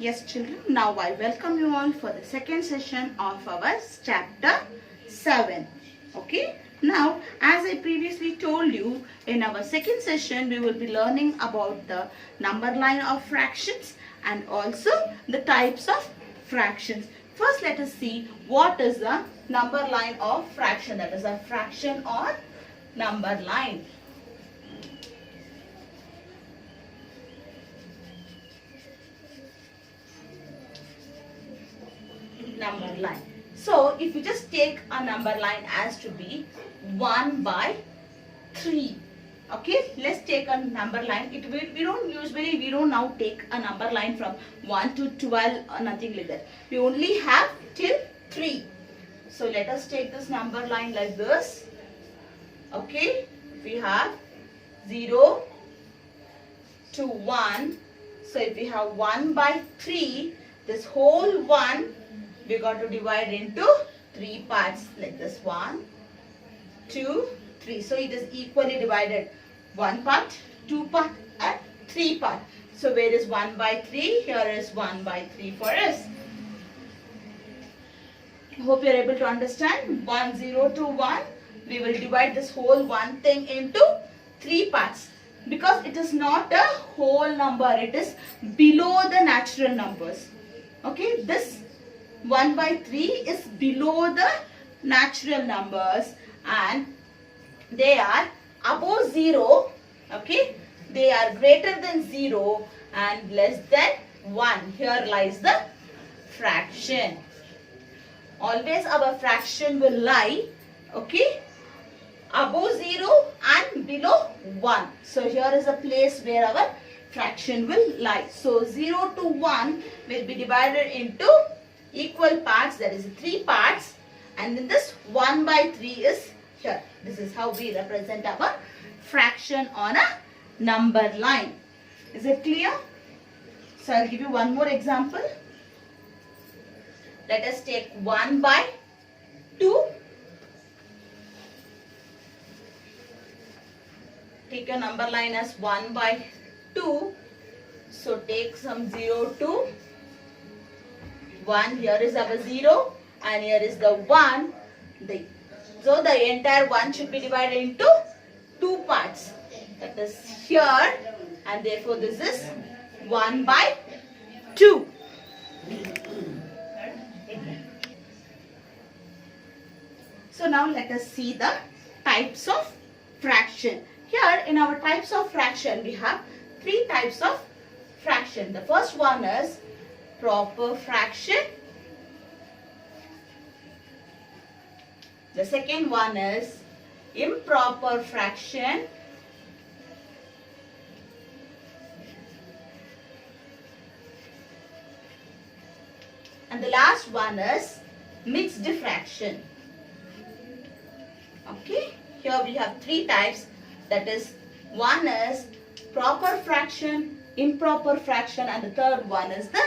Yes, children, now I welcome you all for the second session of our chapter 7. Okay, now as I previously told you, in our second session we will be learning about the number line of fractions and also the types of fractions. First, let us see what is the number line of fraction, that is a fraction or number line. Number line. So if you just take a number line as to be 1 by 3. Okay, let's take a number line. We don't now take a number line from 1 to 12 or nothing like that. We only have till 3. So let us take this number line like this. Okay, we have 0 to 1. So if we have 1 by 3, this whole 1 we got to divide into 3 parts like this. 1, 2, 3. So it is equally divided. 1 part, 2 part and 3 part. So where is 1 by 3? Here is 1 by 3 for us. Hope you are able to understand. 1, 0 to 1. We will divide this whole one thing into 3 parts. Because it is not a whole number. It is below the natural numbers. Okay, this 1 by 3 is below the natural numbers and they are above 0. Okay, they are greater than 0 and less than 1. Here lies the fraction. Always our fraction will lie, okay, above 0 and below 1. So here is a place where our fraction will lie. So 0 to 1 will be divided into equal parts, that is 3 parts, and then this 1 by 3 is here. This is how we represent our fraction on a number line. Is it clear? So I'll give you one more example. Let us take 1 by 2. Take a number line as 1 by 2. So take some 0 to 1. Here is our 0 and here is the 1. So the entire 1 should be divided into 2 parts. That is here, and therefore this is 1 by 2. So now let us see the types of fraction. Here in our types of fraction we have 3 types of fraction. The first one is proper fraction. The second one is improper fraction. And the last one is mixed fraction. Okay, here we have 3 types. That is, one is proper fraction, improper fraction, and the third one is the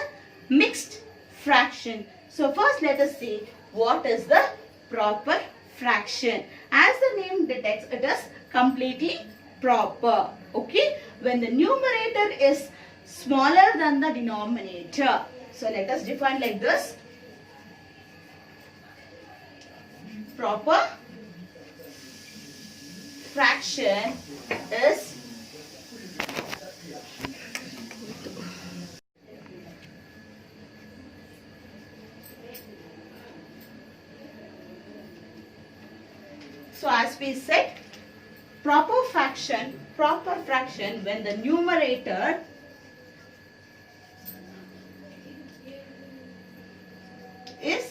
mixed fraction. So first let us see what is the proper fraction. As the name detects, it is completely proper. Okay, when the numerator is smaller than the denominator. So let us define like this. Proper fraction is so as we said, proper fraction when the numerator is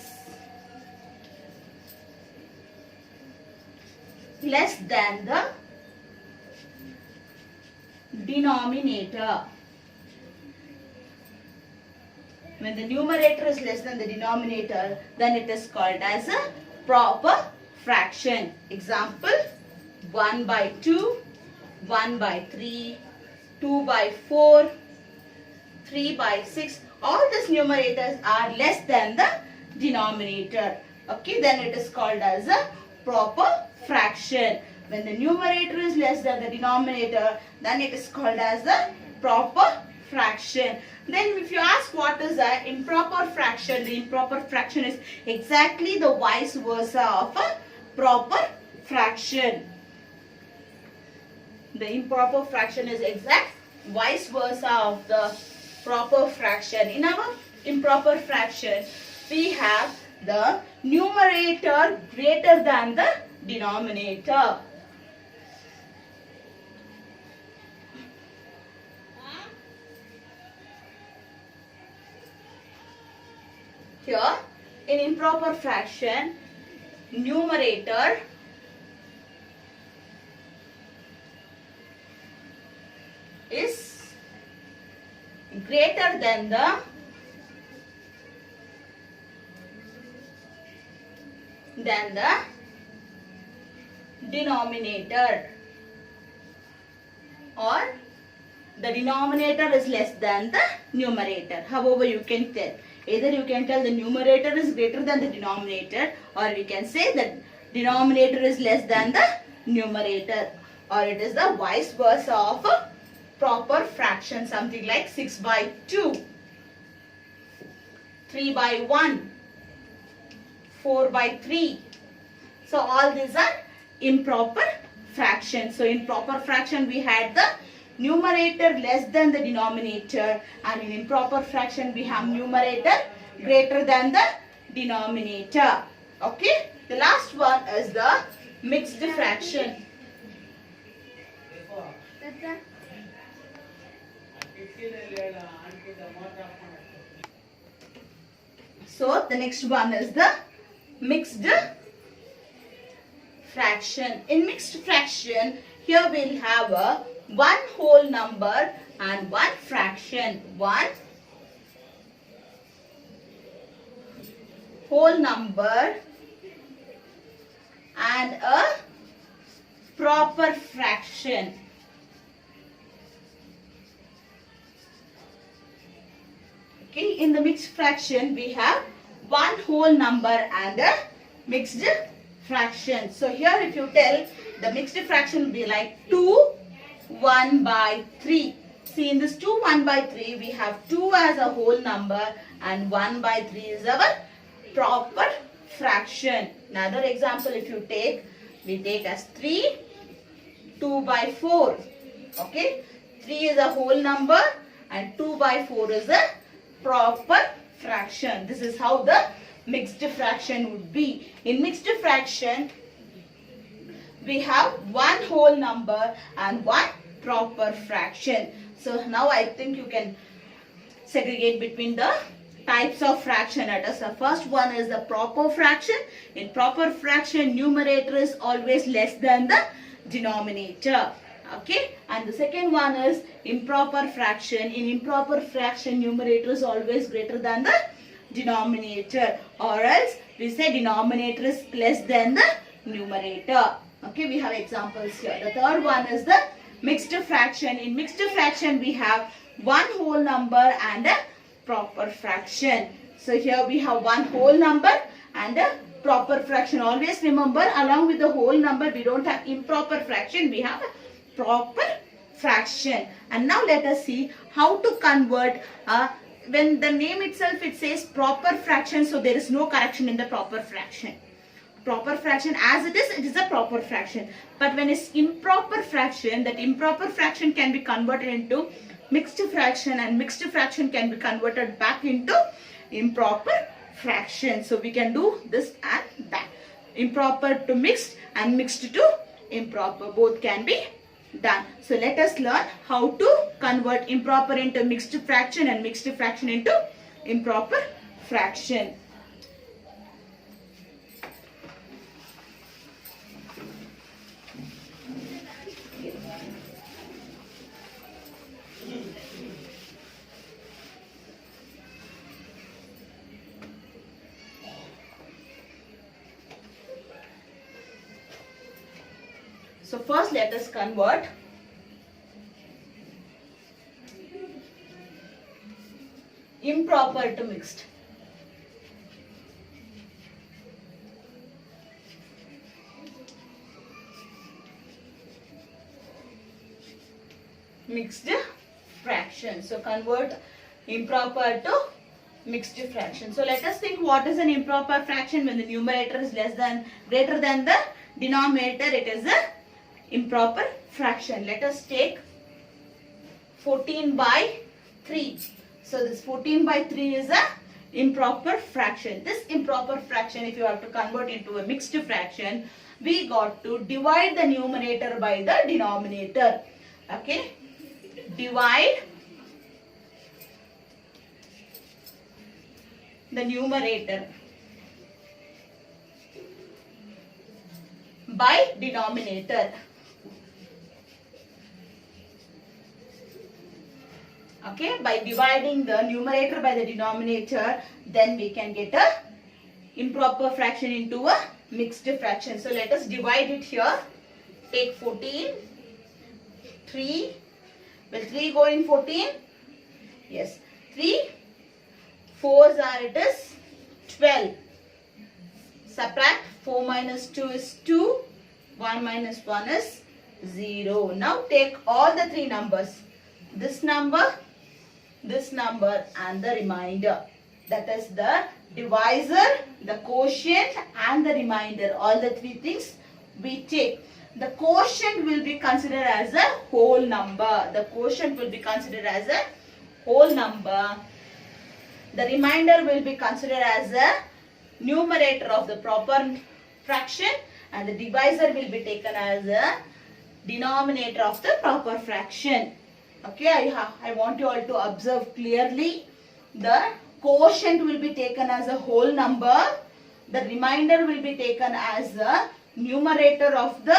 less than the denominator. When the numerator is less than the denominator, then it is called as a proper fraction. Example, 1 by 2, 1 by 3, 2 by 4, 3 by 6. All these numerators are less than the denominator. Okay, then it is called as a proper fraction. When the numerator is less than the denominator, then it is called as the proper fraction. Then if you ask what is an improper fraction, the improper fraction is exactly the vice versa of a proper fraction. The improper fraction is exact vice versa of the proper fraction. In our improper fraction, we have the numerator greater than the denominator. Here, in improper fraction, numerator is greater than the denominator, or the denominator is less than the numerator. However, you can tell. Either you can tell the numerator is greater than the denominator, or we can say that denominator is less than the numerator, or it is the vice versa of a proper fraction, something like 6 by 2, 3 by 1, 4 by 3. So all these are improper fractions. So in proper fraction we had the numerator less than the denominator, and in improper fraction we have numerator greater than the denominator. Okay, the last one is the mixed fraction. So the next one is the mixed fraction. In mixed fraction, here we'll have a one whole number and one fraction. One whole number and a proper fraction. Okay, in the mixed fraction we have one whole number and a mixed fraction. So here if you tell, the mixed fraction will be like 2 1 by 3. See, in this 2 1 by 3 we have 2 as a whole number and 1 by 3 is our proper fraction. Another example if you take, we take as 3 2 by 4. Okay, 3 is a whole number and 2 by 4 is a proper fraction. This is how the mixed fraction would be. In mixed fraction, we have one whole number and one proper fraction. So now I think you can segregate between the types of fraction. Let us, the first one is the proper fraction. In proper fraction, numerator is always less than the denominator. Okay, and the second one is improper fraction. In improper fraction, numerator is always greater than the denominator, or else we say denominator is less than the numerator. Okay, we have examples here. The third one is the mixed fraction. In mixed fraction, we have one whole number and a proper fraction. So here we have one whole number and a proper fraction. Always remember, along with the whole number, we don't have improper fraction, we have a proper fraction. And now let us see how to convert. When the name itself it says proper fraction, so there is no correction in the proper fraction. Proper fraction as it is a proper fraction. But when it's improper fraction, that improper fraction can be converted into mixed fraction, and mixed fraction can be converted back into improper fraction. So we can do this and that. Improper to mixed and mixed to improper, both can be done. So let us learn how to convert improper into mixed fraction and mixed fraction into improper fraction. So first let us convert improper to mixed. Mixed fraction. So convert improper to mixed fraction. So let us think what is an improper fraction. When the numerator is greater than the denominator, it is a improper fraction. Let us take 14 by 3. So this 14 by 3 is a improper fraction. This improper fraction, if you have to convert into a mixed fraction, we got to divide the numerator by the denominator. Okay, divide the numerator by denominator. Okay, by dividing the numerator by the denominator, then we can get a improper fraction into a mixed fraction. So let us divide it here. Take 14, 3. Will 3 go in 14? Yes. 3 4s are, it is 12. Subtract 4 minus 2 is 2. 1 minus 1 is 0. Now take all the three numbers. This number, and the remainder. That is the divisor, the quotient and the remainder. All the three things we take. The quotient will be considered as a whole number. The quotient will be considered as a whole number. The remainder will be considered as a numerator of the proper fraction, and the divisor will be taken as a denominator of the proper fraction. Okay, I want you all to observe clearly. The quotient will be taken as a whole number. The remainder will be taken as the numerator of the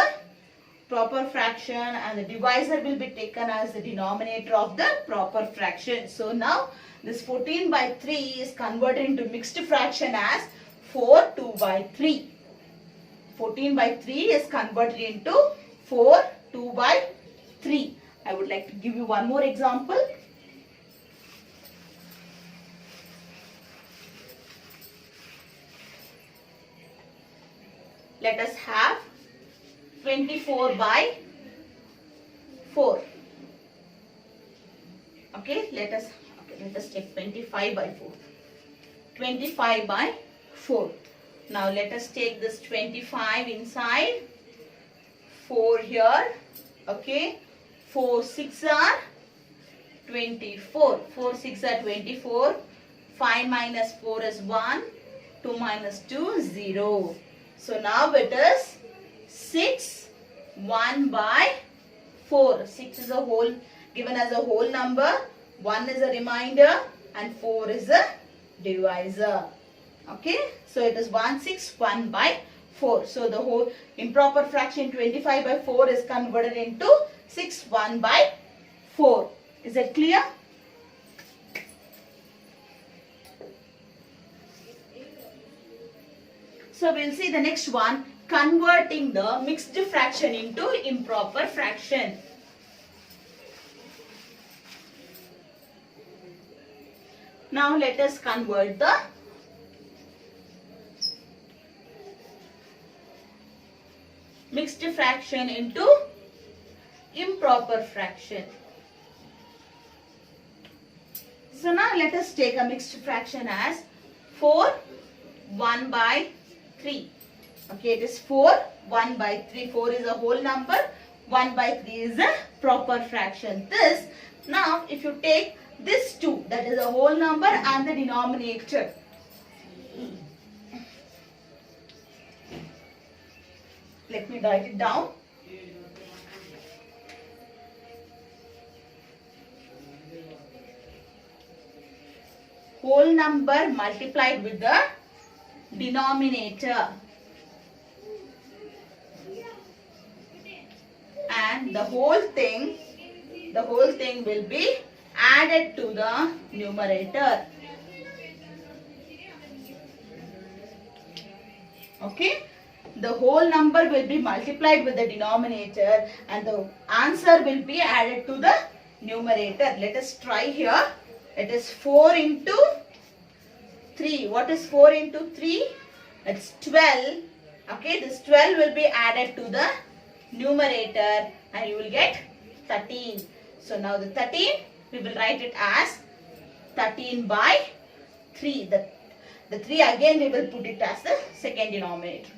proper fraction, and the divisor will be taken as the denominator of the proper fraction. So now this 14 by 3 is converted into mixed fraction as 4 2 by 3. 14 by 3 is converted into 4 2 by 3. I would like to give you one more example. Let us have 24 by 4. Okay, let us take 25 by 4. 25 by 4. Now let us take this 25 inside, 4 here. Okay, 4 6 are 24. 4 6 are 24. 5 minus 4 is 1. 2 minus 2 0. So now it is 6 1 by 4. 6 is a whole, given as a whole number. 1 is a remainder and 4 is a divisor. Okay, so it is 1 6 1 by 4. So the whole improper fraction 25 by 4 is converted into 6 1 by 4. Is that clear? So we'll see the next one, converting the mixed fraction into improper fraction. Now let us convert the mixed fraction into improper fraction. So now let us take a mixed fraction as 4 1 by 3. Okay, it is 4 1 by 3. 4 is a whole number. 1 by 3 is a proper fraction. This, now if you take this 2, that is a whole number, and the denominator. Let me write it down. Whole number multiplied with the denominator, and the whole thing will be added to the numerator. Okay, the whole number will be multiplied with the denominator and the answer will be added to the numerator. Let us try here. It is 4 into 3. What is 4 into 3? It's 12. Okay, this 12 will be added to the numerator and you will get 13. So now the 13 we will write it as 13 by 3. The 3 again we will put it as the second denominator.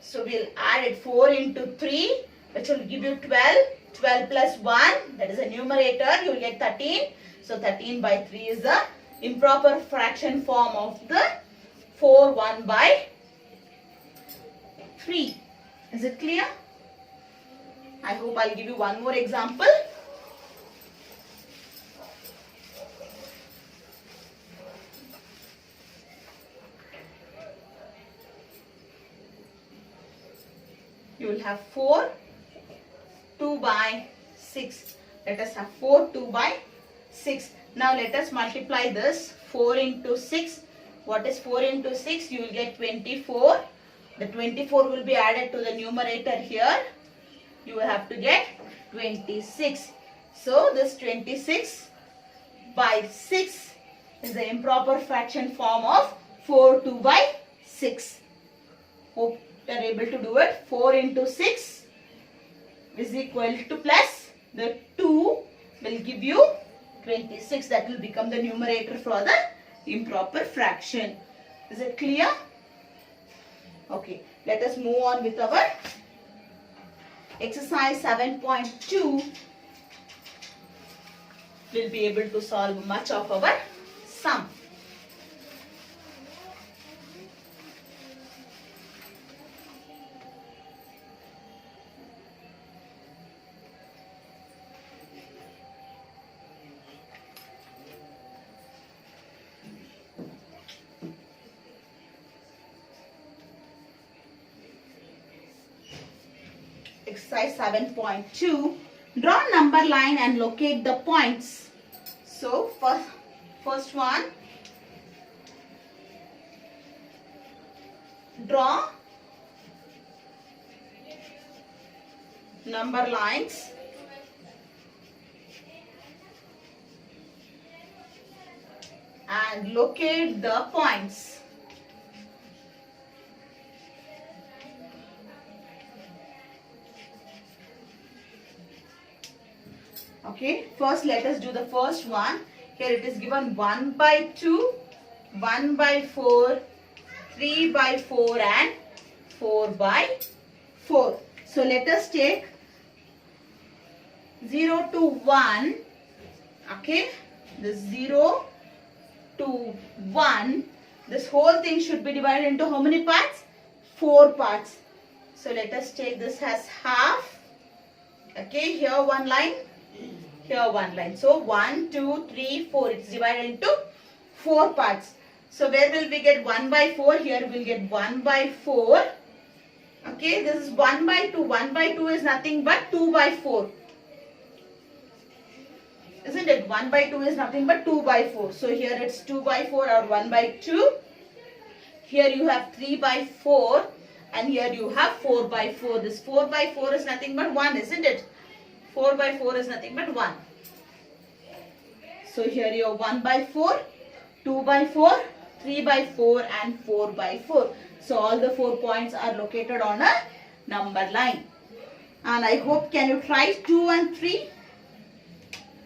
So we'll add it 4 into 3, which will give you 12. 12 plus 1, that is a numerator, you will get 13. So 13 by 3 is the improper fraction form of the 4 1 by 3. Is it clear? I hope I'll give you one more example. You will have 4 2 by 6. Let us have 4 2 by 6. Now let us multiply this. 4 into 6. What is 4 into 6? You will get 24. The 24 will be added to the numerator here. You will have to get 26. So this 26 by 6 is the improper fraction form of 4 2 by 6. Hope you are able to do it. 4 into 6 is equal to plus the 2 will give you 26. That will become the numerator for the improper fraction. Is it clear? Okay, let us move on with our exercise 7.2. We'll be able to solve much of our sum. Exercise 7.2. Draw a number line and locate the points. So first one, draw number lines and locate the points. Okay, first let us do the first one. Here it is given 1 by 2, 1 by 4, 3 by 4 and 4 by 4. So let us take 0 to 1. Okay, this 0 to 1. This whole thing should be divided into how many parts? 4 parts. So let us take this as half. Okay, here one line. Here one line. So 1, 2, 3, 4. It's divided into 4 parts. So where will we get 1 by 4? Here we'll get 1 by 4. Okay, this is 1 by 2. 1 by 2 is nothing but 2 by 4. Isn't it? 1 by 2 is nothing but 2 by 4. So here it's 2 by 4 or 1 by 2. Here you have 3 by 4. And here you have 4 by 4. This 4 by 4 is nothing but 1, isn't it? 4 by 4 is nothing but 1. So here you have 1 by 4, 2 by 4, 3 by 4 and 4 by 4. So all the 4 points are located on a number line. And I hope, can you try 2 and 3?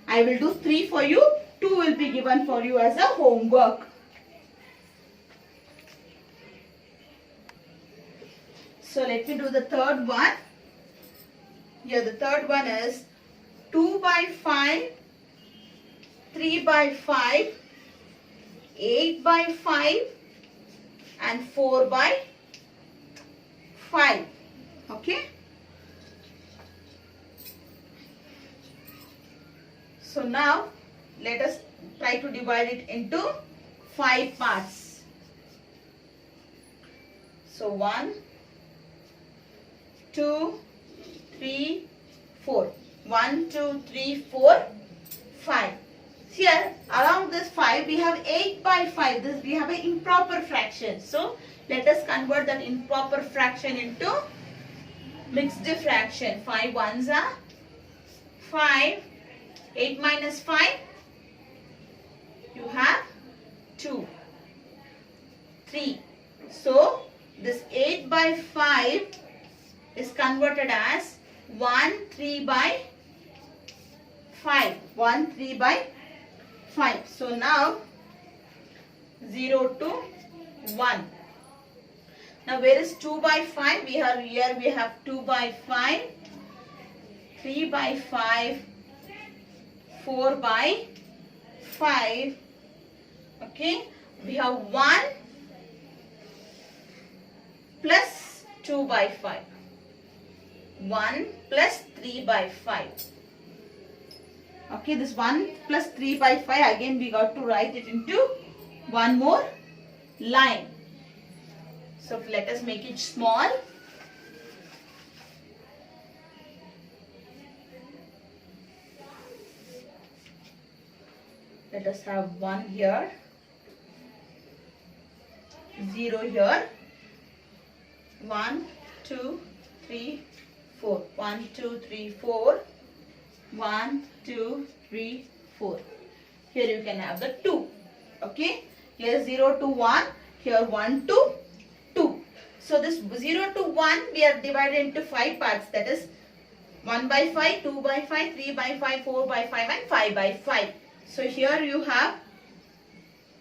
I will do 3 for you. 2 will be given for you as a homework. So let me do the third one. Here the third one is 2 by 5, 3 by 5, 8 by 5 and 4 by 5. Okay. So now let us try to divide it into 5 parts. So 1, 2, 3, 4. 1, 2, 3, 4, 5. Here around this 5 we have 8 by 5. This we have an improper fraction. So let us convert that improper fraction into mixed fraction. 5 ones are 5. 8 minus 5. You have 2. 3. So this 8 by 5 is converted as 1, 3 by 5. 1 3 by 5. So now 0 to 1. Now where is 2 by 5? We have here, we have 2 by 5, 3 by 5, 4 by 5. Okay, we have 1 plus 2 by 5. 1 plus 3 by 5. Okay, this 1 plus 3 by 5, again we got to write it into one more line. So let us make it small. Let us have 1 here, 0 here, 1 2 3 4, 1 2 3 4, 1 2 3 4. Here you can have the 2. Okay, here 0 to 1, here 1 to 2. So this 0 to 1 we are divided into 5 parts, that is 1 by 5, 2 by 5, 3 by 5, 4 by 5 and 5 by 5. So here you have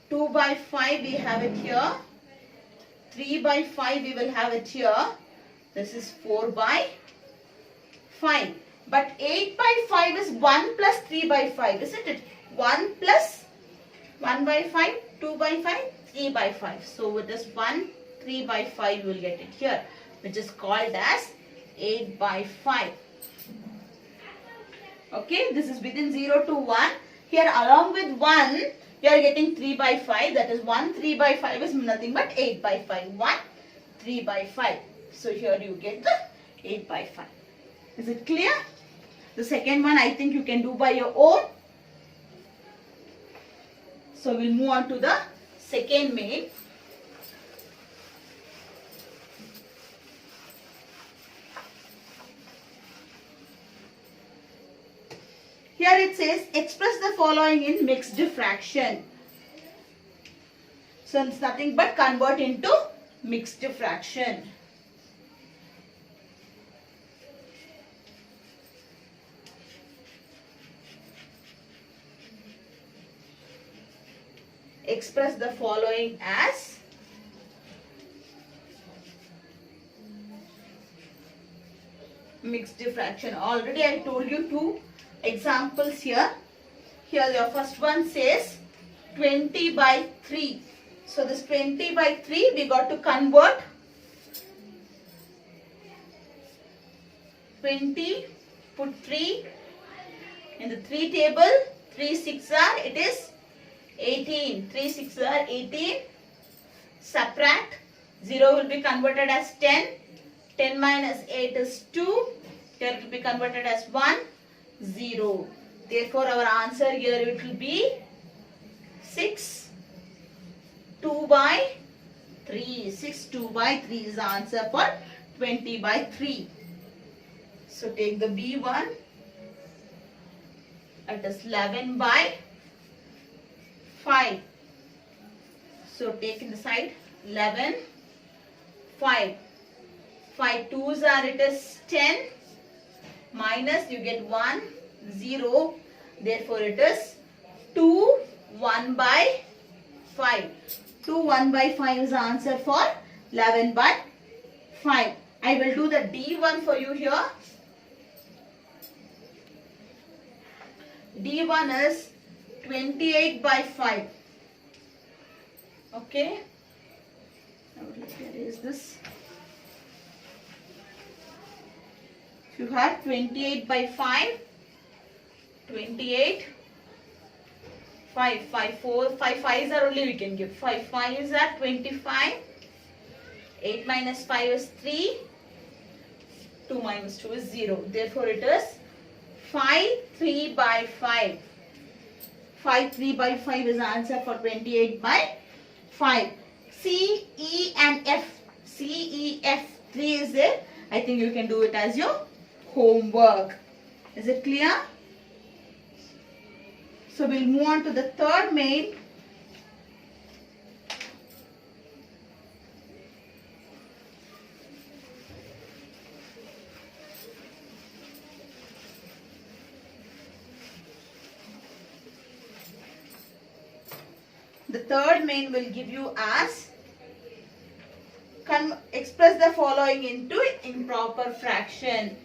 2 by 5, we have it here, 3 by 5 we will have it here, this is 4 by 5. But 8 by 5 is 1 plus 3 by 5, isn't it? 1 plus 1 by 5, 2 by 5, 3 by 5. So with this 1, 3 by 5 you will get it here, which is called as 8 by 5. Okay, this is within 0 to 1. Here along with 1, you are getting 3 by 5. That is 1, 3 by 5 is nothing but 8 by 5. 1, 3 by 5. So here you get the 8 by 5. Is it clear? The second one I think you can do by your own. So we'll move on to the second main. Here it says express the following in mixed fraction. So it's nothing but convert into mixed fraction. Express the following as mixed fraction. Already I told you 2 examples here. Here your first one says 20 by 3. So this 20 by 3 we got to convert 20, put 3 in the 3 table, 3 6 are, it is 18, 3 6 are 18, subtract, 0 will be converted as 10, 10 minus 8 is 2, here it will be converted as 1, 0. Therefore our answer here it will be 6, 2 by 3. 6, 2 by 3 is the answer for 20 by 3. So take the B one. It is 11 by 5. So take in the side 11, 5. 5 2s are, it is 10. Minus you get 1, 0. Therefore it is 2, 1 by 5. 2, 1 by 5 is the answer for 11 by 5. I will do the D1 for you here. D1 is 28 by 5. Okay. Now let me erase this. If you have 28 by 5, 28, 5, 5, 4, 5 5s are only we can give. 5 5s are 25. 8 minus 5 is 3. 2 minus 2 is 0. Therefore it is 5 3 by 5. 5 3 by 5 is the answer for 28 by 5. C, E and F. C, E, F. 3 is there. I think you can do it as your homework. Is it clear? So we'll move on to the third main. The third main will give you as express the following into improper fraction.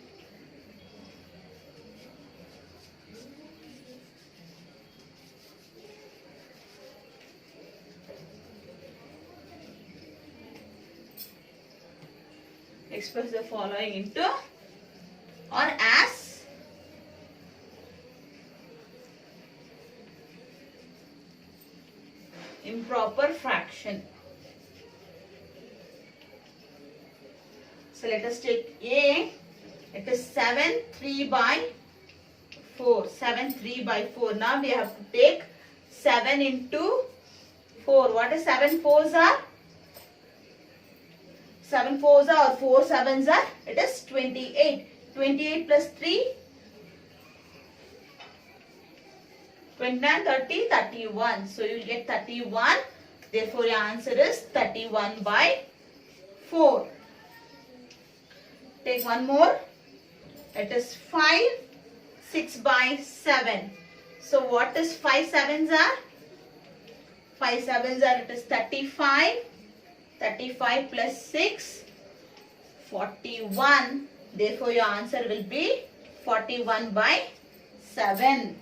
Express the following into or as improper fraction. So let us take A. It is 7 3 by 4. 7 3 by 4. Now we have to take 7 into 4. What is 7 fours are? 7 fours are or 4 sevens are? It is 28. 28 plus 3. 29, 30, 31. So you will get 31. Therefore your answer is 31 by 4. Take one more. It is 5 6 by 7. So what is 5 sevens are? 5 sevens are, it is 35. 35 plus 6, 41. Therefore your answer will be 41 by 7.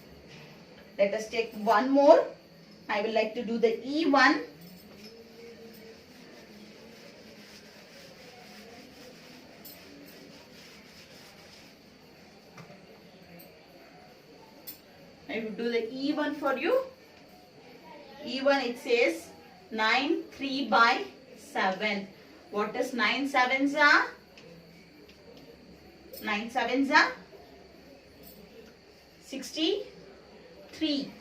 Let us take one more. I will like to do the E1. I will do the E1 for you. E1, it says 9 3 by 7. What is 9 sevens are? 9 sevens are 63.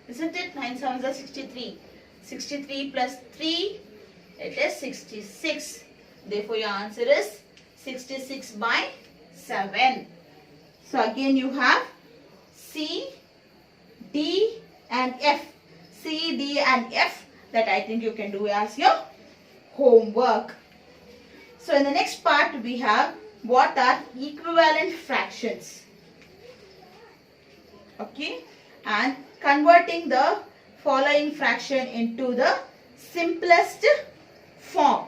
Isn't it? 9 sevens are 63. 63 plus 3, it is 66. Therefore your answer is 66 by 7. So again you have C, D and F. C, D and F that I think you can do as your homework. So in the next part we have what are equivalent fractions. Okay, and converting the following fraction into the simplest form.